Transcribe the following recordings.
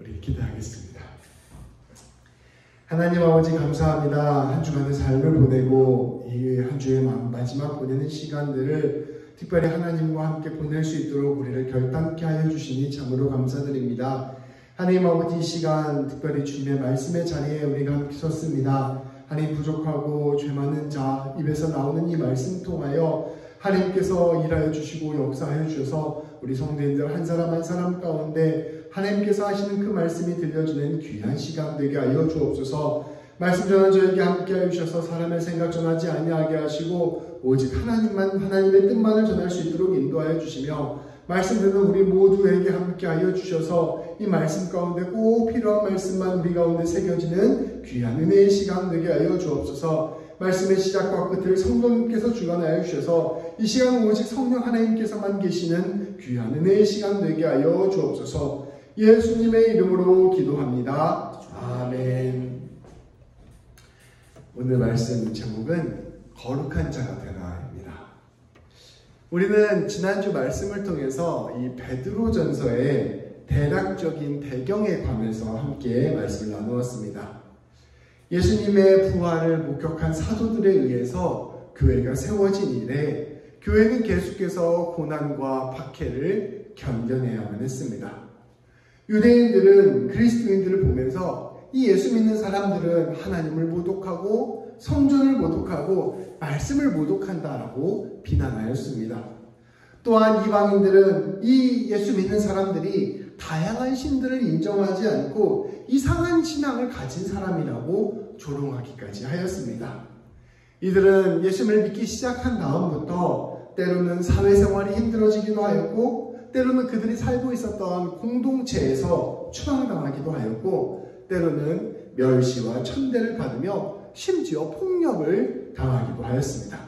우리 기도하겠습니다. 하나님 아버지 감사합니다. 한 주간의 삶을 보내고 이 한 주의 마지막 보내는 시간들을 특별히 하나님과 함께 보낼 수 있도록 우리를 결단케 하여 주시니 참으로 감사드립니다. 하나님 아버지 이 시간 특별히 주님의 말씀의 자리에 우리가 함께 섰습니다. 하나님 부족하고 죄 많은 자 입에서 나오는 이 말씀 통하여 하나님께서 일하여 주시고 역사하여 주셔서 우리 성도님들 한 사람 한 사람 가운데 하나님께서 하시는 그 말씀이 들려주는 귀한 시간 되게 하여 주옵소서. 말씀 전한 저에게 함께 하여 주셔서 사람의 생각 전하지 아니하게 하시고 오직 하나님만 하나님의 뜻만을 전할 수 있도록 인도하여 주시며 말씀 듣는 우리 모두에게 함께 하여 주셔서 이 말씀 가운데 꼭 필요한 말씀만 우리 가운데 새겨지는 귀한 은혜의 시간 되게 하여 주옵소서. 말씀의 시작과 끝을 성령님께서 주관하여 주셔서 이 시간은 오직 성령 하나님께서만 계시는 귀한 은혜의 시간 되게 하여 주옵소서. 예수님의 이름으로 기도합니다. 아멘. 오늘 말씀 제목은 거룩한 자가 되라입니다. 우리는 지난주 말씀을 통해서 이 베드로전서의 대략적인 배경에 관해서 함께 말씀을 나누었습니다. 예수님의 부활을 목격한 사도들에 의해서 교회가 세워진 이래 교회는 계속해서 고난과 박해를 견뎌내야만 했습니다. 유대인들은 그리스도인들을 보면서 이 예수 믿는 사람들은 하나님을 모독하고 성전을 모독하고 말씀을 모독한다라고 비난하였습니다. 또한 이방인들은 이 예수 믿는 사람들이 다양한 신들을 인정하지 않고 이상한 신앙을 가진 사람이라고 조롱하기까지 하였습니다. 이들은 예수를 믿기 시작한 다음부터 때로는 사회생활이 힘들어지기도 하였고 때로는 그들이 살고 있었던 공동체에서 추방당하기도 하였고 때로는 멸시와 천대를 받으며 심지어 폭력을 당하기도 하였습니다.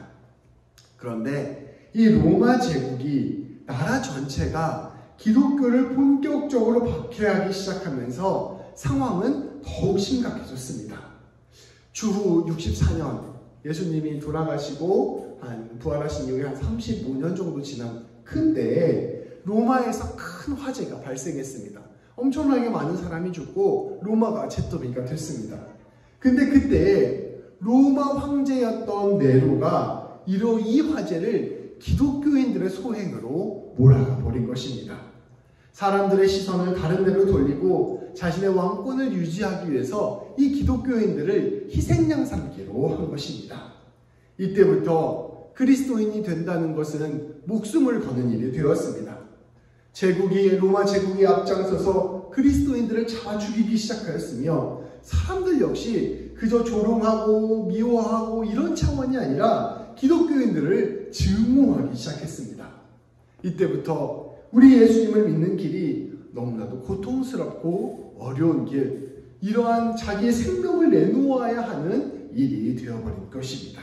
그런데 이 로마 제국이 나라 전체가 기독교를 본격적으로 박해하기 시작하면서 상황은 더욱 심각해졌습니다. 주후 64년 예수님이 돌아가시고 부활하신 이후에 한 35년 정도 지난 그때에 로마에서 큰 화재가 발생했습니다. 엄청나게 많은 사람이 죽고 로마가 잿더미가 됐습니다. 근데 그때 로마 황제였던 네로가 이 화재를 기독교인들의 소행으로 몰아가 버린 것입니다. 사람들의 시선을 다른 데로 돌리고 자신의 왕권을 유지하기 위해서 이 기독교인들을 희생양 삼기로 한 것입니다. 이때부터 그리스도인이 된다는 것은 목숨을 거는 일이 되었습니다. 로마 제국이 앞장서서 그리스도인들을 잡아 죽이기 시작하였으며 사람들 역시 그저 조롱하고 미워하고 이런 차원이 아니라 기독교인들을 증오하기 시작했습니다. 이때부터 우리 예수님을 믿는 길이 너무나도 고통스럽고 어려운 길, 이러한 자기의 생명을 내놓아야 하는 일이 되어버린 것입니다.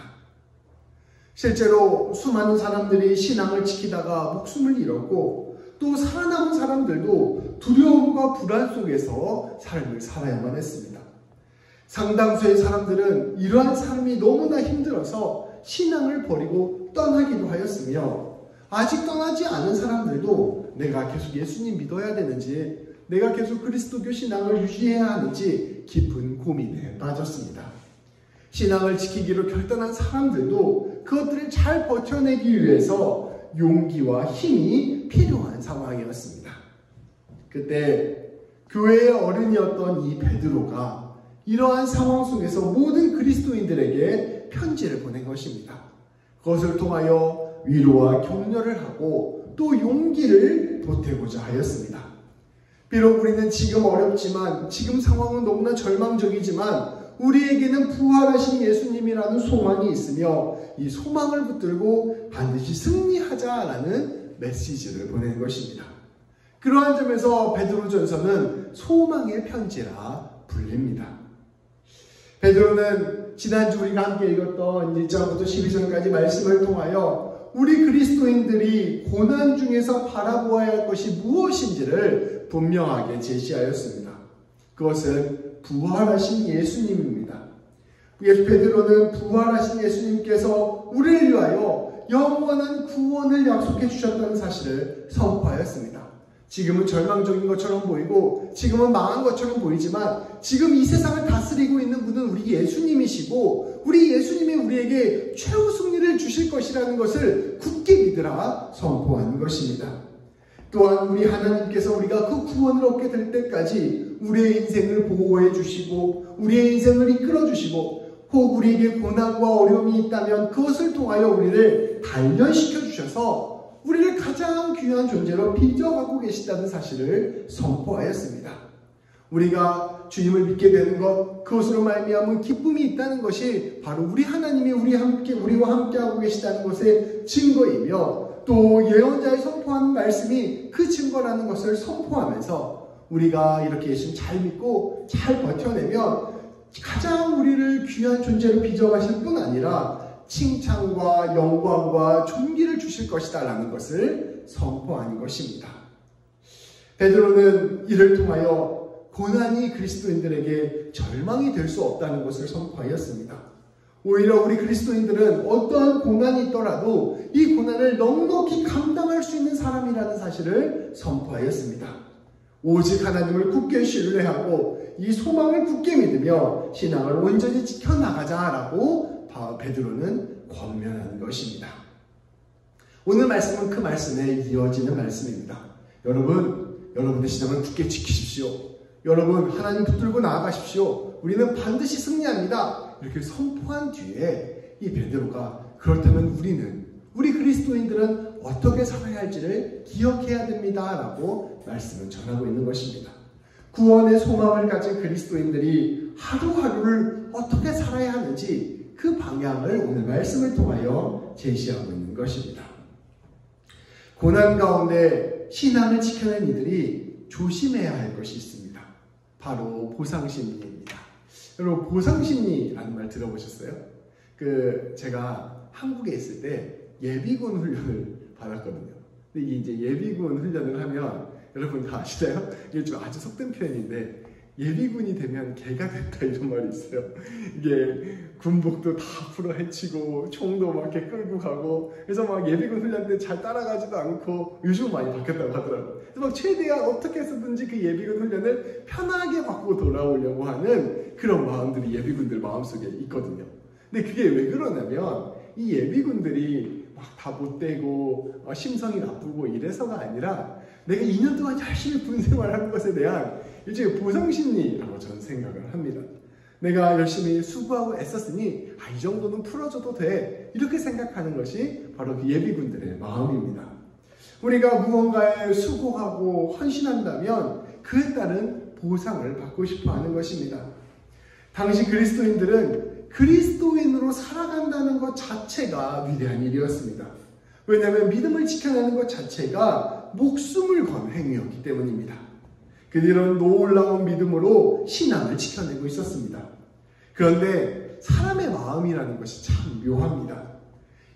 실제로 수많은 사람들이 신앙을 지키다가 목숨을 잃었고 또 살아남은 사람들도 두려움과 불안 속에서 삶을 살아야만 했습니다. 상당수의 사람들은 이러한 삶이 너무나 힘들어서 신앙을 버리고 떠나기도 하였으며 아직 떠나지 않은 사람들도 내가 계속 예수님 믿어야 되는지 내가 계속 그리스도교 신앙을 유지해야 하는지 깊은 고민에 빠졌습니다. 신앙을 지키기로 결단한 사람들도 그것들을 잘 버텨내기 위해서 용기와 힘이 필요한 상황이었습니다. 그때 교회의 어른이었던 이 베드로가 이러한 상황 속에서 모든 그리스도인들에게 편지를 보낸 것입니다. 그것을 통하여 위로와 격려를 하고 또 용기를 보태고자 하였습니다. 비록 우리는 지금 어렵지만 지금 상황은 너무나 절망적이지만 우리에게는 부활하신 예수님이라는 소망이 있으며 이 소망을 붙들고 반드시 승리하자라는 메시지를 보낸 것입니다. 그러한 점에서 베드로전서는 소망의 편지라 불립니다. 베드로는 지난주 우리가 함께 읽었던 1장부터 12장까지 말씀을 통하여 우리 그리스도인들이 고난 중에서 바라보아야 할 것이 무엇인지를 분명하게 제시하였습니다. 그것은 부활하신 예수님입니다. 베드로는 부활하신 예수님께서 우리를 위하여 영원한 구원을 약속해 주셨다는 사실을 선포하였습니다. 지금은 절망적인 것처럼 보이고 지금은 망한 것처럼 보이지만 지금 이 세상을 다스리고 있는 분은 우리 예수님이시고 우리 예수님이 우리에게 최후 승리를 주실 것이라는 것을 굳게 믿으라 선포하는 것입니다. 또한 우리 하나님께서 우리가 그 구원을 얻게 될 때까지 우리의 인생을 보호해 주시고 우리의 인생을 이끌어 주시고 혹 우리에게 고난과 어려움이 있다면 그것을 통하여 우리를 단련시켜 주셔서 우리를 가장 귀한 존재로 빚어가고 계시다는 사실을 선포하였습니다. 우리가 주님을 믿게 되는 것, 그것으로 말미암은 기쁨이 있다는 것이 바로 우리 하나님이 우리와 함께하고 계시다는 것의 증거이며 또 예언자의 선포하는 말씀이 그 증거라는 것을 선포하면서 우리가 이렇게 예수님 잘 믿고 잘 버텨내면 가장 우리를 귀한 존재로 빚어가실 뿐 아니라 칭찬과 영광과 존귀를 주실 것이다 라는 것을 선포하는 것입니다. 베드로는 이를 통하여 고난이 그리스도인들에게 절망이 될 수 없다는 것을 선포하였습니다. 오히려 우리 그리스도인들은 어떠한 고난이 있더라도 이 고난을 넉넉히 감당할 수 있는 사람이라는 사실을 선포하였습니다. 오직 하나님을 굳게 신뢰하고 이 소망을 굳게 믿으며 신앙을 온전히 지켜나가자라고 베드로는 권면하는 것입니다. 오늘 말씀은 그 말씀에 이어지는 말씀입니다. 여러분의 신앙을 굳게 지키십시오. 여러분 하나님 붙들고 나아가십시오. 우리는 반드시 승리합니다. 이렇게 선포한 뒤에 이 베드로가 그렇다면 우리 그리스도인들은 어떻게 살아야 할지를 기억해야 됩니다 라고 말씀을 전하고 있는 것입니다. 구원의 소망을 가진 그리스도인들이 하루하루를 어떻게 살아야 하는지 그 방향을 오늘 말씀을 통하여 제시하고 있는 것입니다. 고난 가운데 신앙을 지켜낸 이들이 조심해야 할 것이 있습니다. 바로 보상심리입니다. 여러분 보상심리라는 말 들어보셨어요? 제가 한국에 있을 때 예비군 훈련을 받았거든요. 근데 이제 예비군 훈련을 하면 여러분 다 아시나요? 이게 좀 아주 속된 표현인데 예비군이 되면 개가 됐다 이런 말이 있어요. 이게 군복도 다 풀어 헤치고 총도 막 이렇게 끌고 가고 그래서 막 예비군 훈련 때 잘 따라가지도 않고 요즘은 많이 바뀌었다고 하더라고요. 그래서 막 최대한 어떻게 해서든지 그 예비군 훈련을 편하게 받고 돌아오려고 하는 그런 마음들이 예비군들 마음속에 있거든요. 근데 그게 왜 그러냐면 이 예비군들이 막 다 못되고 심성이 나쁘고 이래서가 아니라 내가 2년 동안 열심히 군 생활하는 것에 대한 일종의 보상심리라고 저는 생각을 합니다. 내가 열심히 수고하고 애썼으니 이 정도는 풀어줘도 돼 이렇게 생각하는 것이 바로 그 예비군들의 마음입니다. 우리가 무언가에 수고하고 헌신한다면 그에 따른 보상을 받고 싶어하는 것입니다. 당시 그리스도인들은 그리스도인으로 살아간다는 것 자체가 위대한 일이었습니다. 왜냐하면 믿음을 지켜내는 것 자체가 목숨을 건 행위였기 때문입니다. 그들은 놀라운 믿음으로 신앙을 지켜내고 있었습니다. 그런데 사람의 마음이라는 것이 참 묘합니다.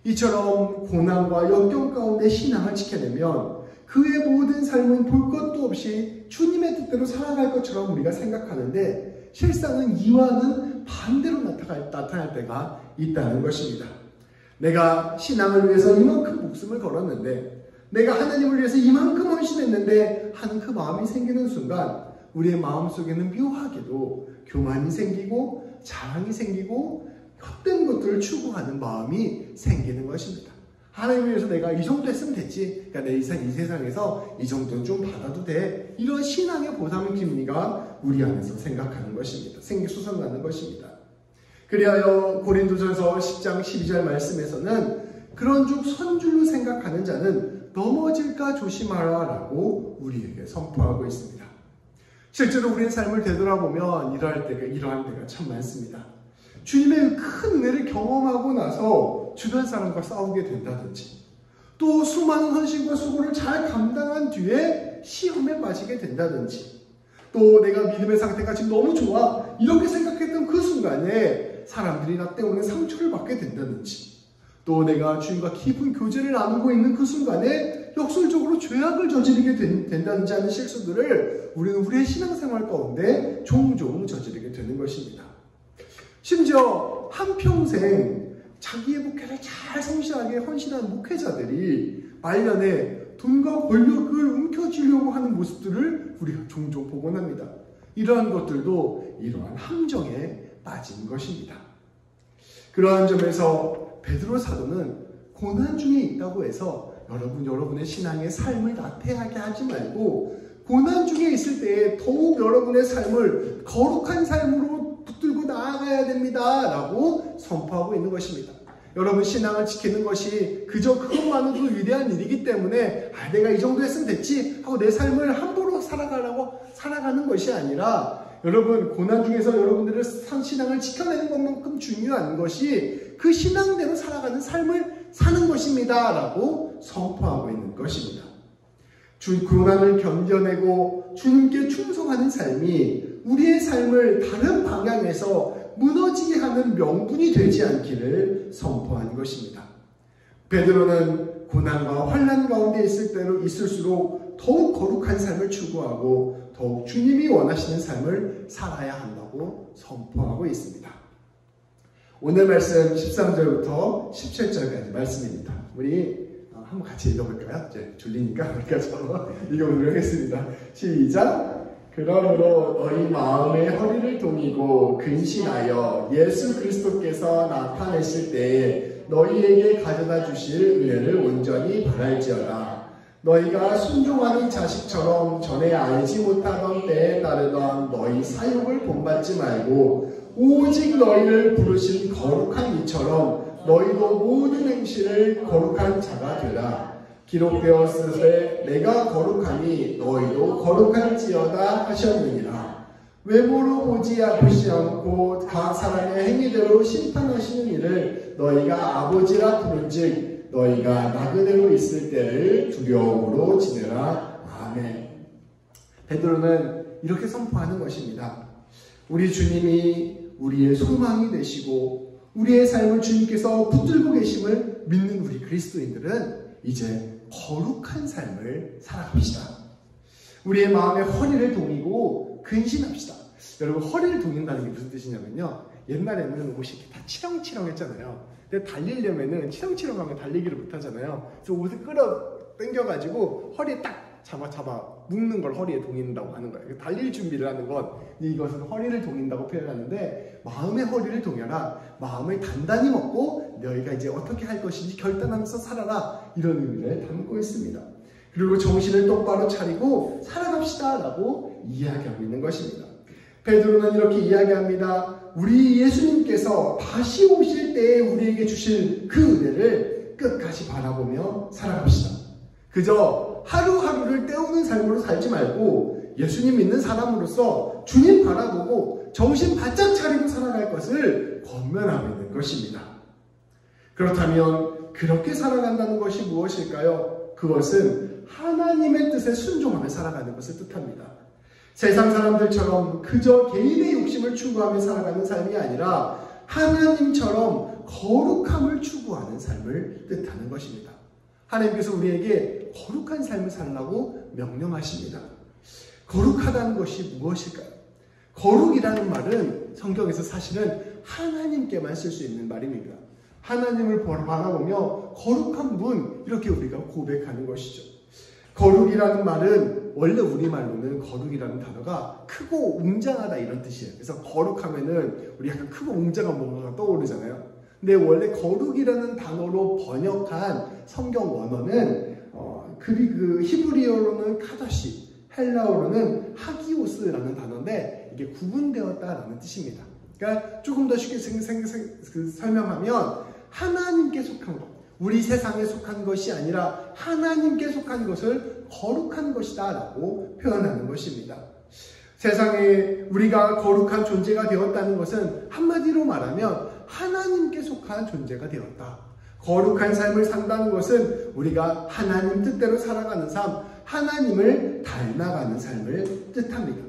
이처럼 고난과 역경 가운데 신앙을 지켜내면 그의 모든 삶은 볼 것도 없이 주님의 뜻대로 살아갈 것처럼 우리가 생각하는데 실상은 이와는 반대로 나타날 때가 있다는 것입니다. 내가 신앙을 위해서 이만큼 목숨을 걸었는데 내가 하나님을 위해서 이만큼 헌신했는데 하는 그 마음이 생기는 순간 우리의 마음속에는 묘하게도 교만이 생기고 자랑이 생기고 헛된 것들을 추구하는 마음이 생기는 것입니다. 하나님을 위해서 내가 이 정도 했으면 됐지. 그러니까 내 이 세상에서 이 정도는 좀 받아도 돼. 이런 신앙의 보상 심리가 우리 안에서 생각하는 것입니다. 솟아나는 것입니다. 그리하여 고린도전서 10장 12절 말씀에서는 그런 중 선줄로 생각하는 자는 넘어질까 조심하라 라고 우리에게 선포하고 있습니다. 실제로 우리의 삶을 되돌아보면 이러한 때가 참 많습니다. 주님의 큰 은혜를 경험하고 나서 주변 사람과 싸우게 된다든지 또 수많은 헌신과 수고를 잘 감당한 뒤에 시험에 빠지게 된다든지 또 내가 믿음의 상태가 지금 너무 좋아 이렇게 생각했던 그 순간에 사람들이 나 때문에 상처를 받게 된다든지 또 내가 주님과 깊은 교제를 나누고 있는 그 순간에 역설적으로 죄악을 저지르게 된다든지 하는 실수들을 우리는 우리의 신앙생활 가운데 종종 저지르게 되는 것입니다. 심지어 한평생 자기의 목회를 잘 성실하게 헌신한 목회자들이 말년에 돈과 권력을 움켜쥐려고 하는 모습들을 우리가 종종 보곤 합니다. 이러한 것들도 이러한 함정에 빠진 것입니다. 그러한 점에서 베드로 사도는 고난 중에 있다고 해서 여러분의 신앙의 삶을 나태하게 하지 말고 고난 중에 있을 때에 더욱 여러분의 삶을 거룩한 삶으로 붙들고 나아가야 됩니다 라고 선포하고 있는 것입니다. 여러분 신앙을 지키는 것이 그저 그것만으로도 위대한 일이기 때문에 내가 이 정도 했으면 됐지 하고 내 삶을 함부로 살아가는 것이 아니라 여러분 고난 중에서 여러분들의 신앙을 지켜내는 것만큼 중요한 것이 그 신앙대로 살아가는 삶을 사는 것입니다 라고 선포하고 있는 것입니다. 고난을 견뎌내고 주님께 충성하는 삶이 우리의 삶을 다른 방향에서 무너지게 하는 명분이 되지 않기를 선포한 것입니다. 베드로는 고난과 환난 가운데 있을수록 더욱 거룩한 삶을 추구하고 더욱 주님이 원하시는 삶을 살아야 한다고 선포하고 있습니다. 오늘 말씀 13절부터 17절까지 말씀입니다. 우리 한번 같이 읽어볼까요? 이제 졸리니까 우리가 저 읽어보도록 하겠습니다. 시작! 그러므로 너희 마음의 허리를 동이고 근신하여 예수 그리스도께서 나타내실 때에 너희에게 가져다 주실 은혜를 온전히 바랄지어다. 너희가 순종하는 자식처럼 전에 알지 못하던 때에 따르던 너희 사욕을 본받지 말고 오직 너희를 부르신 거룩한 이처럼 너희도 모든 행실을 거룩한 자가 되라. 기록되었으되 내가 거룩하니 너희도 거룩할지어다 하셨느니라. 외모로 보지 않고 각 사람의 행위대로 심판하시는 이를 너희가 아버지라 부른즉 너희가 나그네로 있을 때를 두려움으로 지내라. 아멘. 베드로는 이렇게 선포하는 것입니다. 우리 주님이 우리의 소망이 되시고 우리의 삶을 주님께서 붙들고 계심을 믿는 우리 그리스도인들은 이제 거룩한 삶을 살아갑시다. 우리의 마음에 허리를 동이고 근신합시다. 여러분 허리를 동인다는 게 무슨 뜻이냐면요. 옛날에는 옷이 다 치렁치렁했잖아요. 근데 달리려면은 치렁치렁하면 달리기를 못하잖아요. 그래서 옷을 끌어 당겨가지고 허리에 딱 잡아 묶는 걸 허리에 동인다고 하는 거예요. 달릴 준비를 하는 것, 이것은 허리를 동인다고 표현하는데 마음의 허리를 동여라. 마음을 단단히 먹고 너희가 이제 어떻게 할 것인지 결단하면서 살아라. 이런 의미를 담고 있습니다. 그리고 정신을 똑바로 차리고 살아갑시다 라고 이야기하고 있는 것입니다. 베드로는 이렇게 이야기합니다. 우리 예수님께서 다시 오실 때에 우리에게 주실 그 은혜를 끝까지 바라보며 살아갑시다. 그저 하루하루를 때우는 삶으로 살지 말고 예수님 믿는 사람으로서 주님 바라보고 정신 바짝 차리고 살아갈 것을 권면하고 있는 것입니다. 그렇다면 그렇게 살아간다는 것이 무엇일까요? 그것은 하나님의 뜻에 순종하며 살아가는 것을 뜻합니다. 세상 사람들처럼 그저 개인의 욕심을 추구하며 살아가는 삶이 아니라 하나님처럼 거룩함을 추구하는 삶을 뜻하는 것입니다. 하나님께서 우리에게 거룩한 삶을 살라고 명령하십니다. 거룩하다는 것이 무엇일까요? 거룩이라는 말은 성경에서 사실은 하나님께만 쓸 수 있는 말입니다. 하나님을 바라보며 거룩한 분, 이렇게 우리가 고백하는 것이죠. 거룩이라는 말은 원래 우리말로는 거룩이라는 단어가 크고 웅장하다 이런 뜻이에요. 그래서 거룩하면은 우리 약간 크고 웅장한 뭔가가 떠오르잖아요. 근데 원래 거룩이라는 단어로 번역한 성경 원어는 그 히브리어로는 카다시, 헬라어로는 하기오스라는 단어인데 이게 구분되었다라는 뜻입니다. 그러니까 조금 더 쉽게 설명하면 하나님께 속한 것, 우리 세상에 속한 것이 아니라 하나님께 속한 것을 거룩한 것이다 라고 표현하는 것입니다. 세상에 우리가 거룩한 존재가 되었다는 것은 한마디로 말하면 하나님께 속한 존재가 되었다. 거룩한 삶을 산다는 것은 우리가 하나님 뜻대로 살아가는 삶, 하나님을 닮아가는 삶을 뜻합니다.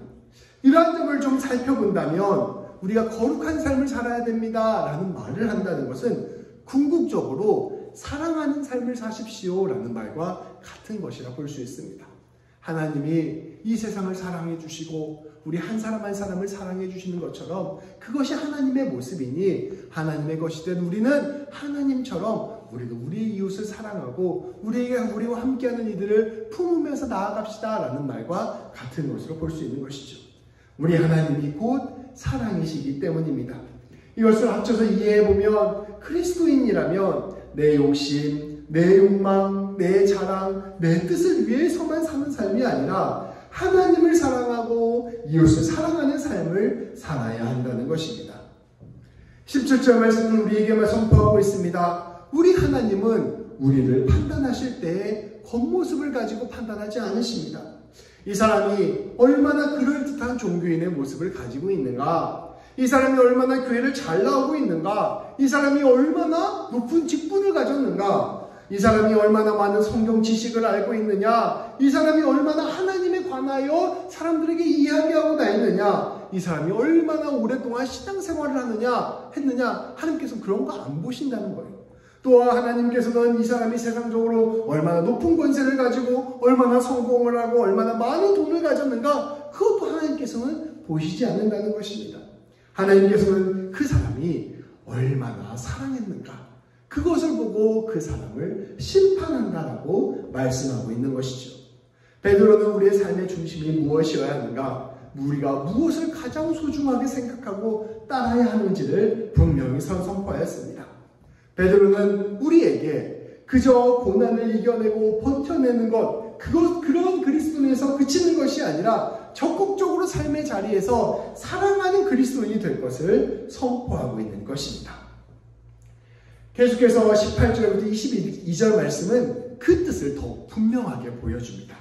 이러한 점을 좀 살펴본다면 우리가 거룩한 삶을 살아야 됩니다 라는 말을 한다는 것은 궁극적으로 사랑하는 삶을 사십시오 라는 말과 같은 것이라 볼 수 있습니다. 하나님이 이 세상을 사랑해 주시고 우리 한 사람 한 사람을 사랑해 주시는 것처럼 그것이 하나님의 모습이니 하나님의 것이 된 우리는 하나님처럼 우리도 우리 이웃을 사랑하고 우리와 함께하는 이들을 품으면서 나아갑시다 라는 말과 같은 것으로 볼 수 있는 것이죠. 우리 하나님이 곧 사랑이시기 때문입니다. 이것을 합쳐서 이해해보면 그리스도인이라면 내 욕심, 내 욕망, 내 자랑, 내 뜻을 위해서만 사는 삶이 아니라 하나님을 사랑하고 이웃을 사랑하는 삶을 살아야 한다는 것입니다. 17절 말씀은 우리에게만 선포하고 있습니다. 우리 하나님은 우리를 판단하실 때에 겉모습을 가지고 판단하지 않으십니다. 이 사람이 얼마나 그럴듯한 종교인의 모습을 가지고 있는가, 이 사람이 얼마나 교회를 잘 나오고 있는가, 이 사람이 얼마나 높은 직분을 가졌는가, 이 사람이 얼마나 많은 성경 지식을 알고 있느냐, 이 사람이 얼마나 하나님에 관하여 사람들에게 이야기하고 다니느냐, 이 사람이 얼마나 오랫동안 신앙생활을 했느냐, 하나님께서는 그런 거 안 보신다는 거예요. 또한 하나님께서는 이 사람이 세상적으로 얼마나 높은 권세를 가지고 얼마나 성공을 하고 얼마나 많은 돈을 가졌는가, 그것도 하나님께서는 보시지 않는다는 것입니다. 하나님께서는 그 사람이 얼마나 사랑했는가, 그것을 보고 그 사람을 심판한다라고 말씀하고 있는 것이죠. 베드로는 우리의 삶의 중심이 무엇이어야 하는가, 우리가 무엇을 가장 소중하게 생각하고 따라야 하는지를 분명히 선포하였습니다. 베드로는 우리에게 그저 고난을 이겨내고 버텨내는 것, 그런 그리스도인에서 그치는 것이 아니라 적극적으로 삶의 자리에서 사랑하는 그리스도인이 될 것을 선포하고 있는 것입니다. 계속해서 18절부터 22절 말씀은 그 뜻을 더 분명하게 보여줍니다.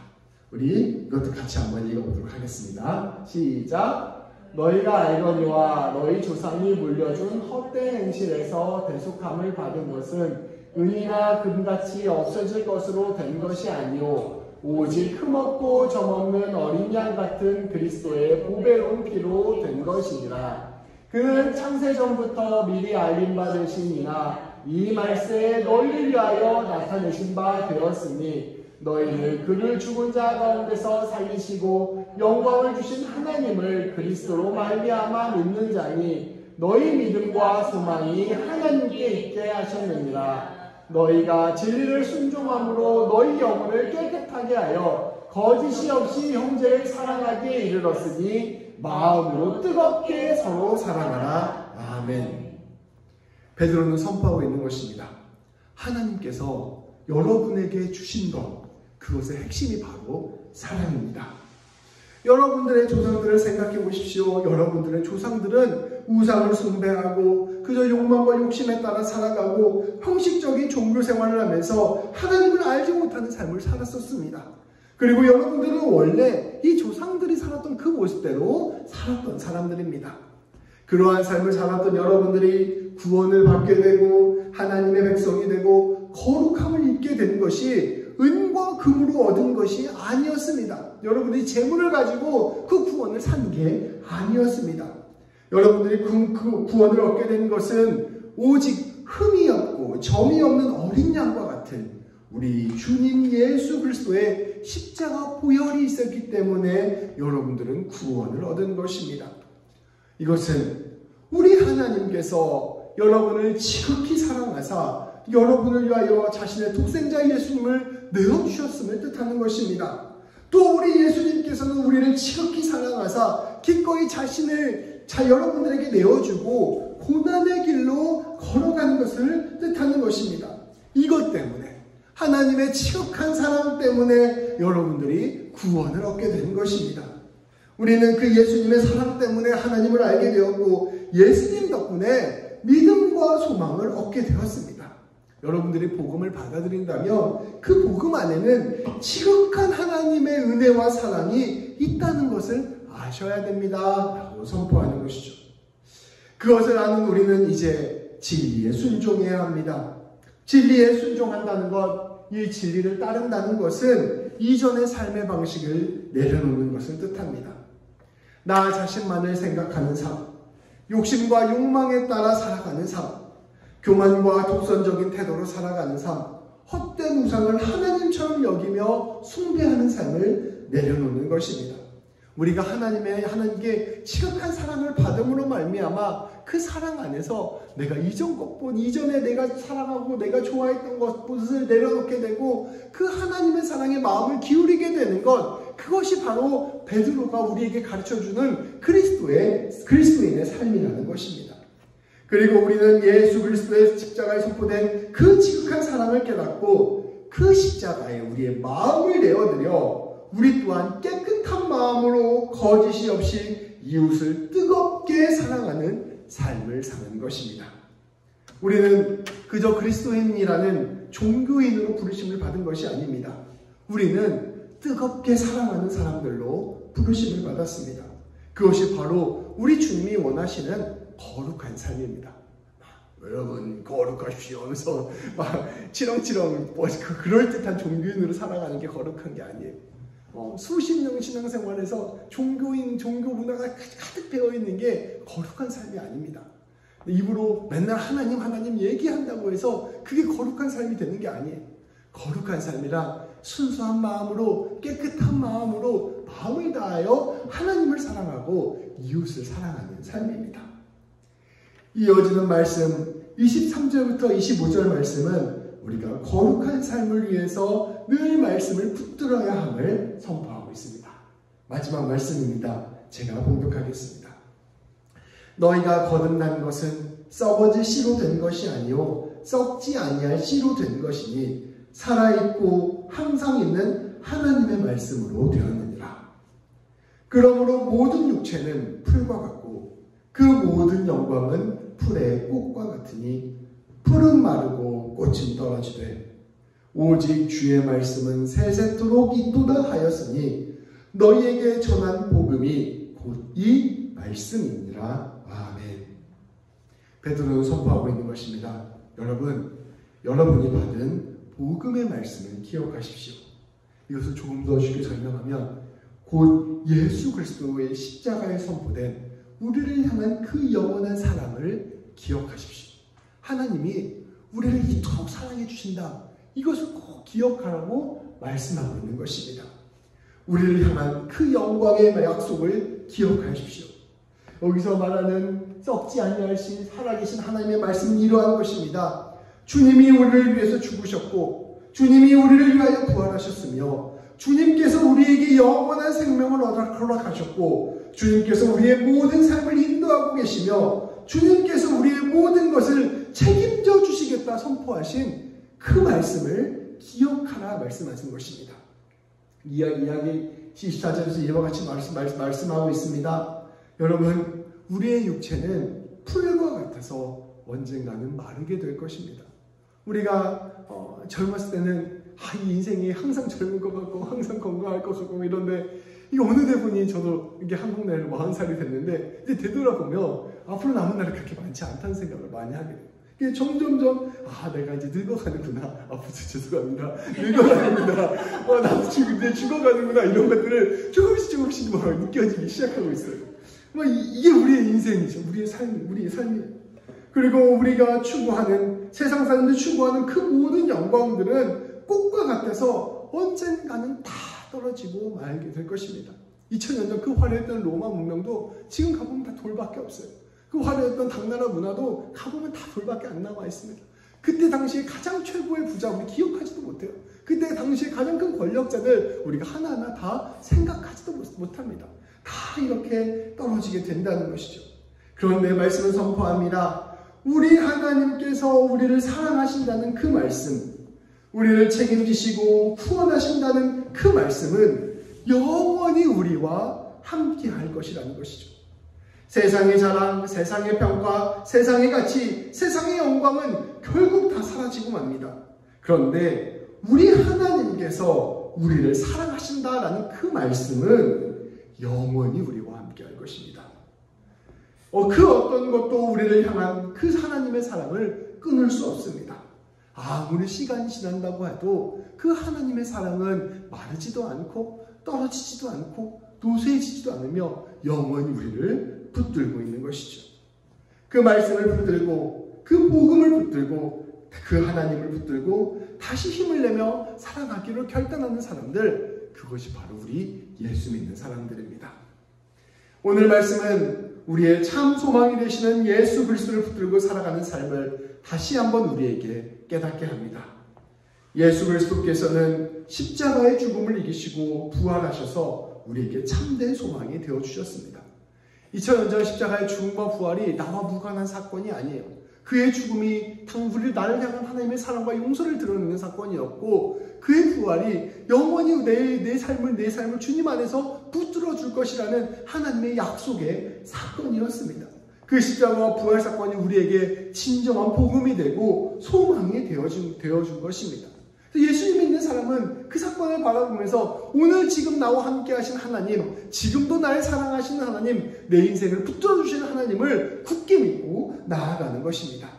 우리 이것도 같이 한번 읽어보도록 하겠습니다. 시작! 너희가 알거니와 너희 조상이 물려준 헛된 행실에서 대속함을 받은 것은 은이나 금같이 없어질 것으로 된 것이 아니오 오직 흠없고 점없는 어린 양 같은 그리스도의 보배로운 피로 된 것이니라. 그는 창세전부터 미리 알림받으신 이나 이 말세에 너희를 위하여 나타내신 바 되었으니 너희는 그를 죽은 자 가운데서 살리시고 영광을 주신 하나님을 그리스도로 말미암아 믿는 자니 너희 믿음과 소망이 하나님께 있게 하셨느니라. 너희가 진리를 순종함으로 너희 영혼을 깨끗하게 하여 거짓이 없이 형제를 사랑하기에 이르렀으니 마음으로 뜨겁게 서로 사랑하라. 아멘. 베드로는 선포하고 있는 것입니다. 하나님께서 여러분에게 주신 것, 그것의 핵심이 바로 사랑입니다. 여러분들의 조상들을 생각해 보십시오. 여러분들의 조상들은 우상을 숭배하고 그저 욕망과 욕심에 따라 살아가고 형식적인 종교 생활을 하면서 하나님을 알지 못하는 삶을 살았었습니다. 그리고 여러분들은 원래 이 조상들이 살았던 그 모습대로 살았던 사람들입니다. 그러한 삶을 살았던 여러분들이 구원을 받게 되고 하나님의 백성이 되고 거룩함을 입게 된 것이 은과 금으로 얻은 것이 아니었습니다. 여러분들이 재물을 가지고 그 구원을 산 게 아니었습니다. 여러분들이 그 구원을 얻게 된 것은 오직 흠이 없고 점이 없는 어린 양과 같은 우리 주님 예수 그리스도의 십자가 보혈이 있었기 때문에 여러분들은 구원을 얻은 것입니다. 이것은 우리 하나님께서 여러분을 지극히 사랑하사 여러분을 위하여 자신의 독생자 예수님을 내어주셨음을 뜻하는 것입니다. 또 우리 예수님께서는 우리를 지극히 사랑하사 기꺼이 자신을 여러분들에게 내어주고 고난의 길로 걸어가는 것을 뜻하는 것입니다. 이것 때문에 하나님의 지극한 사랑 때문에 여러분들이 구원을 얻게 된 것입니다. 우리는 그 예수님의 사랑 때문에 하나님을 알게 되었고 예수님 덕분에 믿음과 소망을 얻게 되었습니다. 여러분들이 복음을 받아들인다면 그 복음 안에는 지극한 하나님의 은혜와 사랑이 있다는 것을 아셔야 됩니다 라고 선포하는 것이죠. 그것을 아는 우리는 이제 진리에 순종해야 합니다. 진리에 순종한다는 것, 이 진리를 따른다는 것은 이전의 삶의 방식을 내려놓는 것을 뜻합니다. 나 자신만을 생각하는 삶, 욕심과 욕망에 따라 살아가는 삶, 교만과 독선적인 태도로 살아가는 삶, 헛된 우상을 하나님처럼 여기며 숭배하는 삶을 내려놓는 것입니다. 우리가 하나님께 지극한 사랑을 받음으로 말미암아 그 사랑 안에서 내가 이전에 내가 사랑하고 내가 좋아했던 것을 내려놓게 되고 그 하나님의 사랑에 마음을 기울이게 되는 것, 그것이 바로 베드로가 우리에게 가르쳐주는 그리스도인의 삶이라는 것입니다. 그리고 우리는 예수 그리스도의 십자가에 선포된 그 지극한 사랑을 깨닫고 그 십자가에 우리의 마음을 내어드려 우리 또한 깨끗한 마음으로 거짓이 없이 이웃을 뜨겁게 사랑하는 삶을 사는 것입니다. 우리는 그저 그리스도인이라는 종교인으로 부르심을 받은 것이 아닙니다. 우리는 뜨겁게 사랑하는 사람들로 부르심을 받았습니다. 그것이 바로 우리 주님이 원하시는 거룩한 삶입니다. 여러분 거룩하십시오 하면서 막 치렁치렁 그럴듯한 종교인으로 살아가는 게 거룩한 게 아니에요. 수십 년 신앙생활에서 종교 문화가 가득 배어있는 게 거룩한 삶이 아닙니다. 입으로 맨날 하나님 얘기한다고 해서 그게 거룩한 삶이 되는 게 아니에요. 거룩한 삶이라 순수한 마음으로 깨끗한 마음으로 마음을 다하여 하나님을 사랑하고 이웃을 사랑하는 삶입니다. 이어지는 말씀 23절부터 25절 말씀은 우리가 거룩한 삶을 위해서 늘 말씀을 붙들어야 함을 선포하고 있습니다. 마지막 말씀입니다. 제가 봉독하겠습니다. 너희가 거듭난 것은 썩어질 씨로 된 것이 아니요 썩지 아니할 씨로 된 것이니 살아있고 항상 있는 하나님의 말씀으로 되었느니라. 그러므로 모든 육체는 풀과 같고 그 모든 영광은 풀의 꽃과 같으니 풀은 마르고 꽃은 떨어지되 오직 주의 말씀은 세세토록 있도다 하였으니 너희에게 전한 복음이 곧 이 말씀이니라. 아멘. 베드로는 선포하고 있는 것입니다. 여러분이 받은 복음의 말씀을 기억하십시오. 이것을 조금 더 쉽게 설명하면 곧 예수 그리스도의 십자가에 선포된 우리를 향한 그 영원한 사랑을 기억하십시오. 하나님이 우리를 이토록 사랑해 주신다. 이것을 꼭 기억하라고 말씀하고 있는 것입니다. 우리를 향한 그 영광의 약속을 기억하십시오. 여기서 말하는 썩지 아니하신 살아계신 하나님의 말씀은 이러한 것입니다. 주님이 우리를 위해서 죽으셨고 주님이 우리를 위하여 부활하셨으며 주님께서 우리에게 영원한 생명을 허락하셨고 주님께서 우리의 모든 삶을 인도하고 계시며 주님께서 우리의 모든 것을 책임져 주시겠다 선포하신 그 말씀을 기억하라 말씀하신 것입니다. 이야기 24절에서 이와 같이 말씀하고 있습니다. 여러분, 우리의 육체는 풀과 같아서 언젠가는 마르게 될 것입니다. 우리가 젊었을 때는 이 인생이 항상 젊을 것 같고 항상 건강할 것 같고 이런데 이게 어느 날 보니 저도 이게 한국 나이로 40살이 됐는데 이제 되돌아보면 앞으로 남은 날이 그렇게 많지 않다는 생각을 많이 하게 돼요. 이게 점점점 내가 이제 늙어가는구나. 죄송합니다. 늙어가는구나. 나도 이제 죽어가는구나. 이런 것들을 조금씩 느껴지기 시작하고 있어요. 이게 우리의 인생이죠. 우리의 삶이에요. 그리고 우리가 추구하는 세상 사람들이 추구하는 그 모든 영광들은 꽃과 같아서 언젠가는 다 떨어지고 말게 될 것입니다. 2000년 전 그 화려했던 로마 문명도 지금 가보면 다 돌밖에 없어요. 그 화려했던 당나라 문화도 가보면 다 돌밖에 안 남아 있습니다. 그때 당시에 가장 최고의 부자 우리 기억하지도 못해요. 그때 당시에 가장 큰 권력자들 우리가 하나하나 다 생각하지도 못합니다. 다 이렇게 떨어지게 된다는 것이죠. 그런데 말씀은 선포합니다. 우리 하나님께서 우리를 사랑하신다는 그 말씀, 우리를 책임지시고 구원하신다는 그 말씀은 영원히 우리와 함께 할 것이라는 것이죠. 세상의 자랑, 세상의 평가, 세상의 가치, 세상의 영광은 결국 다 사라지고 맙니다. 그런데 우리 하나님께서 우리를 사랑하신다라는 그 말씀은 영원히 우리와 함께 할 것입니다. 그 어떤 것도 우리를 향한 그 하나님의 사랑을 끊을 수 없습니다. 아무리 시간이 지난다고 해도 그 하나님의 사랑은 마르지도 않고 떨어지지도 않고 노쇠해지지도 않으며 영원히 우리를 붙들고 있는 것이죠. 그 말씀을 붙들고 그 복음을 붙들고 그 하나님을 붙들고 다시 힘을 내며 살아가기로 결단하는 사람들, 그것이 바로 우리 예수 믿는 사람들입니다. 오늘 말씀은 우리의 참 소망이 되시는 예수 그리스도를 붙들고 살아가는 삶을 다시 한번 우리에게 깨닫게 합니다. 예수 그리스도께서는 십자가의 죽음을 이기시고 부활하셔서 우리에게 참된 소망이 되어주셨습니다. 2000년 전 십자가의 죽음과 부활이 나와 무관한 사건이 아니에요. 그의 죽음이 우리 나를 향한 하나님의 사랑과 용서를 드러내는 사건이었고, 그의 부활이 영원히 내 삶을 주님 안에서 붙들어 줄 것이라는 하나님의 약속의 사건이었습니다. 그 십자가와 부활 사건이 우리에게 진정한 복음이 되고 소망이 되어준 것입니다. 예수님 믿는 사람은 그 사건을 바라보면서 오늘 지금 나와 함께 하신 하나님, 지금도 나를 사랑하시는 하나님, 내 인생을 붙들어 주시는 하나님을 굳게 믿고 나아가는 것입니다.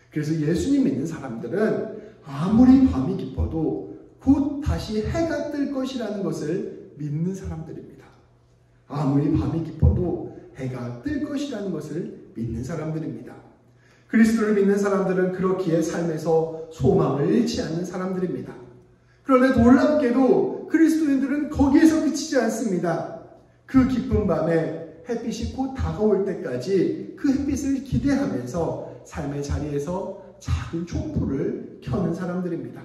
그래서 예수님 믿는 사람들은 아무리 밤이 깊어도 곧 다시 해가 뜰 것이라는 것을 믿는 사람들입니다. 아무리 밤이 깊어도 해가 뜰 것이라는 것을 믿는 사람들입니다. 그리스도를 믿는 사람들은 그렇기에 삶에서 소망을 잃지 않는 사람들입니다. 그런데 놀랍게도 그리스도인들은 거기에서 그치지 않습니다. 그 깊은 밤에 햇빛이 곧 다가올 때까지 그 햇빛을 기대하면서 삶의 자리에서 작은 촛불을 켜는 사람들입니다.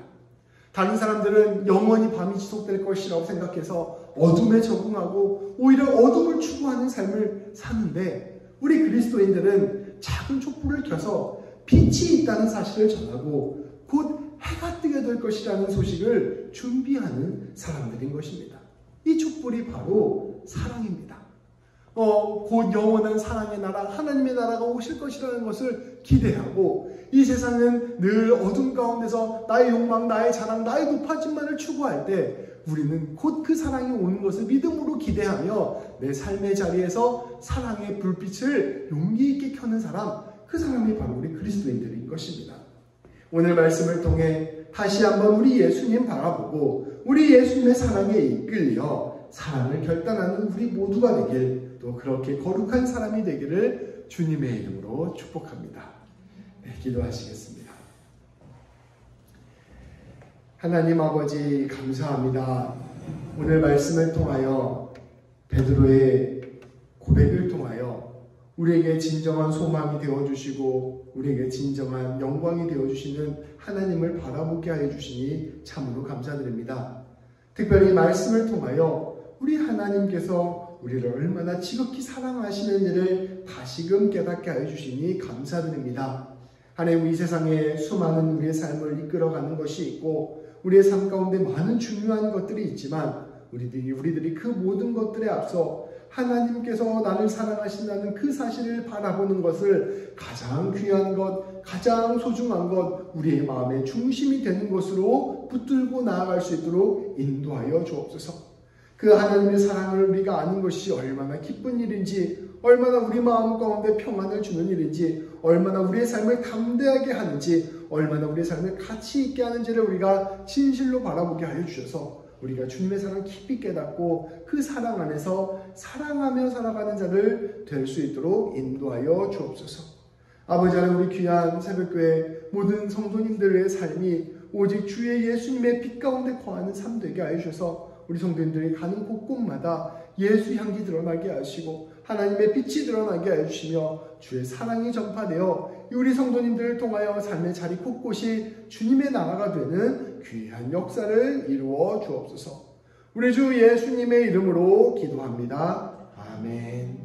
다른 사람들은 영원히 밤이 지속될 것이라고 생각해서 어둠에 적응하고 오히려 어둠을 추구하는 삶을 사는데, 우리 그리스도인들은 작은 촛불을 켜서 빛이 있다는 사실을 전하고 곧 해가 뜨게 될 것이라는 소식을 준비하는 사람들인 것입니다. 이 촛불이 바로 사랑입니다. 곧 영원한 사랑의 나라, 하나님의 나라가 오실 것이라는 것을 기대하고, 이 세상은 늘 어둠 가운데서 나의 욕망, 나의 자랑, 나의 높아짐만을 추구할 때 우리는 곧 그 사랑이 오는 것을 믿음으로 기대하며 내 삶의 자리에서 사랑의 불빛을 용기 있게 켜는 사람, 그 사람이 바로 우리 그리스도인들인 것입니다. 오늘 말씀을 통해 다시 한번 우리 예수님 바라보고 우리 예수님의 사랑에 이끌려 사랑을 결단하는 우리 모두가 되길, 또 그렇게 거룩한 사람이 되기를 주님의 이름으로 축복합니다. 네, 기도하시겠습니다. 하나님 아버지 감사합니다. 오늘 말씀을 통하여 베드로의 고백을 통하여 우리에게 진정한 소망이 되어주시고 우리에게 진정한 영광이 되어주시는 하나님을 바라보게 하여 주시니 참으로 감사드립니다. 특별히 말씀을 통하여 우리 하나님께서 우리를 얼마나 지극히 사랑하시는 일을 다시금 깨닫게 하여 주시니 감사드립니다. 하나님, 이 세상에 수많은 우리의 삶을 이끌어가는 것이 있고 우리의 삶 가운데 많은 중요한 것들이 있지만 우리들이 그 모든 것들에 앞서 하나님께서 나를 사랑하신다는 그 사실을 바라보는 것을 가장 귀한 것, 가장 소중한 것, 우리의 마음의 중심이 되는 것으로 붙들고 나아갈 수 있도록 인도하여 주옵소서. 그 하나님의 사랑을 우리가 아는 것이 얼마나 기쁜 일인지, 얼마나 우리 마음 가운데 평안을 주는 일인지, 얼마나 우리의 삶을 담대하게 하는지, 얼마나 우리의 삶을 가치 있게 하는지를 우리가 진실로 바라보게 하여 주셔서 우리가 주님의 사랑을 깊이 깨닫고 그 사랑 안에서 사랑하며 살아가는 자를 될 수 있도록 인도하여 주옵소서. 아버지 하나님, 우리 귀한 새벽교회 모든 성도님들의 삶이 오직 주의 예수님의 빛 가운데 거하는 삶 되게 하여 주셔서 우리 성도님들이 가는 곳곳마다 예수 향기 드러나게 하시고 하나님의 빛이 드러나게 하여 주시며 주의 사랑이 전파되어 우리 성도님들을 통하여 삶의 자리 곳곳이 주님의 나라가 되는 귀한 역사를 이루어 주옵소서. 우리 주 예수님의 이름으로 기도합니다. 아멘.